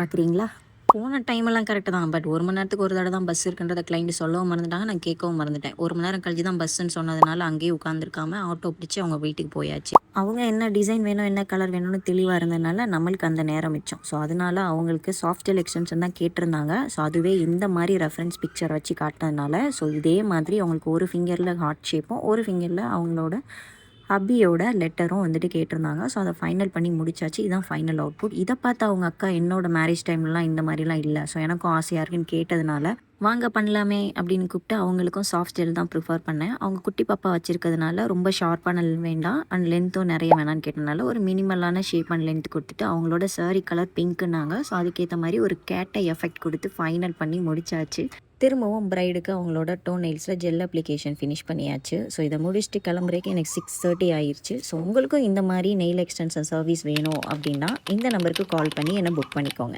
பார்க்குறீங்களா? போன டைமெல்லாம் கரெக்டு தான். பட் 1 மணி நேரத்துக்கு ஒரு தடவை தான் பஸ் இருக்குன்றத கிளைண்ட் சொல்லவும் மறந்துட்டாங்க. நான் கேட்கவும் மறந்துட்டேன். 1 மணி நேரம் கழிச்சு தான் பஸ்ஸுன்னு சொன்னதுனால அங்கேயே உட்காந்துருக்காம ஆட்டோ பிடிச்சு அவங்க வீட்டுக்கு போயாச்சு. அவங்க என்ன டிசைன் வேணும், என்ன கலர் வேணும்னு தெளிவா இருந்ததுனால நம்மளுக்கு அந்த நேரம் மிச்சம். ஸோ அதனால அவங்களுக்கு சாஃப்ட்வேர் எக்ஸ்டென்ஷன் தான் கேட்டிருந்தாங்க. ஸோ அதுவே இந்த மாதிரி ரெஃபரன்ஸ் பிக்சர் வச்சு காட்டினதுனால ஸோ இதே மாதிரி அவங்களுக்கு ஒரு ஃபிங்கரில் ஹார்ட் ஷேப்பும், ஒரு ஃபிங்கரில் அவங்களோட ஹப்பியோட லெட்டரும் வந்துட்டு கேட்டிருந்தாங்க. ஸோ அதை ஃபைனல் பண்ணி முடிச்சாச்சு. இதுதான் ஃபைனல் அவுட்புட். இதை பார்த்து அவங்க அக்கா என்னோட மேரேஜ் டைம்லலாம் இந்த மாதிரிலாம் இல்லை. ஸோ எனக்கும் ஆசையாக இருக்குன்னு கேட்டதுனால வாங்க பண்ணலாமே அப்படின்னு கூப்பிட்டு அவங்களுக்கும் சாஃப்ட் ஸ்டைல் தான் ப்ரிஃபர் பண்ணேன். அவங்க குட்டி பாப்பா வச்சிருக்கிறதுனால ரொம்ப ஷார்ப்பான வேண்டாம் அண்ட் லென்த்தும் நிறைய வேணான்னு கேட்டதுனால ஒரு மினிமலான ஷேப் அண்ட் லென்த் கொடுத்துட்டு அவங்களோட சாரி கலர் பிங்க்குன்னாங்க. ஸோ அதுக்கேற்ற மாதிரி ஒரு கேட்டை எஃபெக்ட் கொடுத்து ஃபைனல் பண்ணி முடிச்சாச்சு. திரும்பவும் பிரைடுக்கு அவங்களோட டோன் நெயில்ஸில் ஜெல் அப்ளிகேஷன் ஃபினிஷ் பண்ணியாச்சு. ஸோ இதை முடிச்சுட்டு கிளம்புறதுக்கு எனக்கு 6:30 ஆயிடுச்சு. ஸோ உங்களுக்கும் இந்த மாதிரி நெயில் எக்ஸ்டென்ஷன் சர்வீஸ் வேணும் அப்படின்னா இந்த நம்பருக்கு கால் பண்ணி என்னை புக் பண்ணிக்கோங்க.